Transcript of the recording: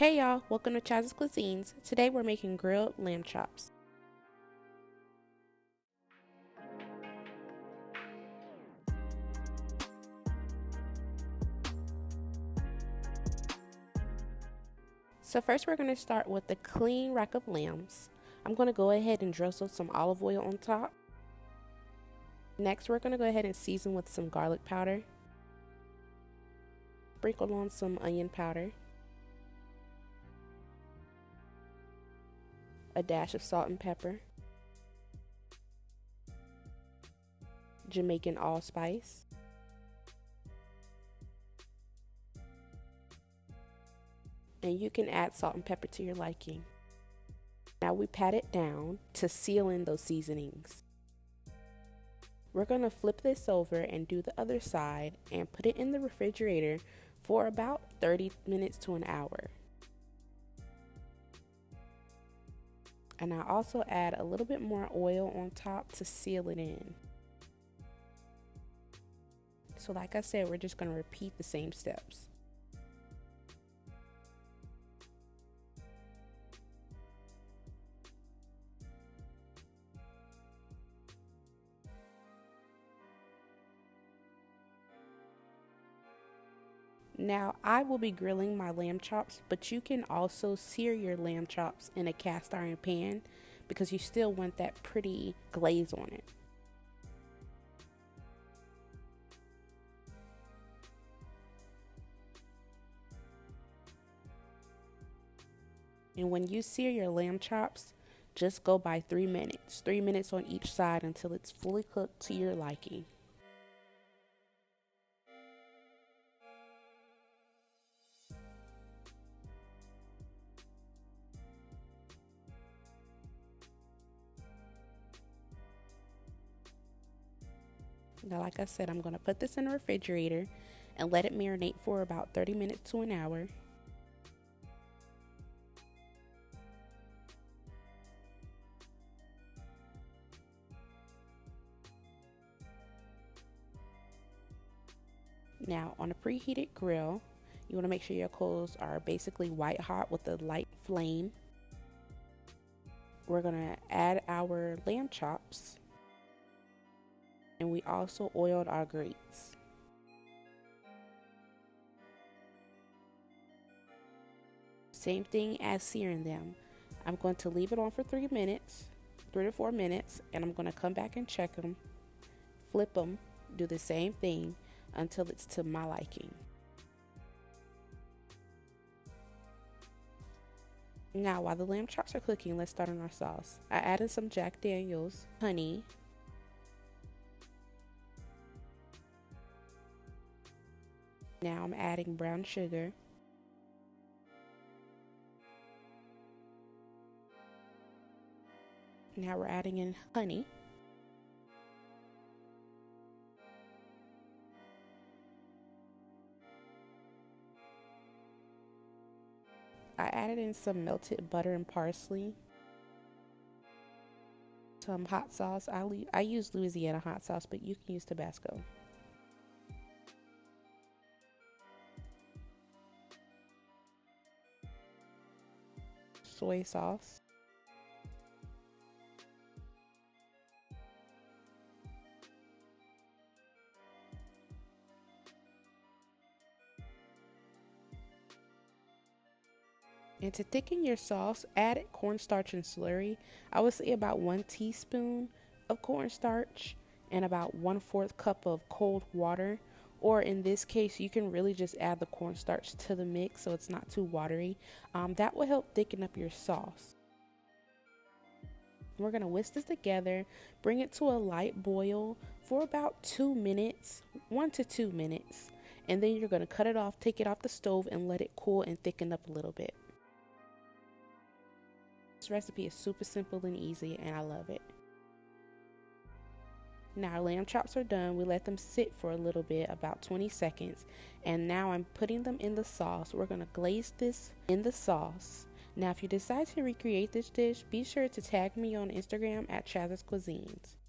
Hey y'all, welcome to Chaz's Cuisines. Today we're making grilled lamb chops. So first we're going to start with a clean rack of lambs. I'm going to go ahead and drizzle some olive oil on top. Next we're going to go ahead and season with some garlic powder. Sprinkle on some onion powder. A dash of salt and pepper. Jamaican allspice. And you can add salt and pepper to your liking. Now we pat it down to seal in those seasonings. We're going to flip this over and do the other side and put it in the refrigerator for about 30 minutes to an hour. And I also add a little bit more oil on top to seal it in. So like I said, we're just going to repeat the same steps. Now I will be grilling my lamb chops, but you can also sear your lamb chops in a cast iron pan because you still want that pretty glaze on it. And when you sear your lamb chops, just go by 3 minutes. 3 minutes on each side until it's fully cooked to your liking. Now, like I said, I'm going to put this in the refrigerator and let it marinate for about 30 minutes to an hour. Now, on a preheated grill, you want to make sure your coals are basically white hot with a light flame. We're going to add our lamb chops. And we also oiled our grates. Same thing as searing them. I'm going to leave it on for 3 minutes, 3 to 4 minutes, and I'm going to come back and check them, flip them, do the same thing until it's to my liking. Now, while the lamb chops are cooking, let's start on our sauce. I added some Jack Daniels, honey, now I'm adding brown sugar, now we're adding in honey, I added in some melted butter and parsley, some hot sauce. I use Louisiana hot sauce, but you can use Tabasco. Soy sauce. And to thicken your sauce, add cornstarch and slurry. I would say about 1 teaspoon of cornstarch and about 1/4 cup of cold water. Or in this case, you can really just add the cornstarch to the mix so it's not too watery. That will help thicken up your sauce. We're going to whisk this together, bring it to a light boil for about 2 minutes, 1 to 2 minutes. And then you're going to cut it off, take it off the stove, and let it cool and thicken up a little bit. This recipe is super simple and easy, and I love it. Now our lamb chops are done. We let them sit for a little bit, about 20 seconds. And now I'm putting them in the sauce. We're going to glaze this in the sauce. Now if you decide to recreate this dish, be sure to tag me on Instagram at Chaz's Cuisines.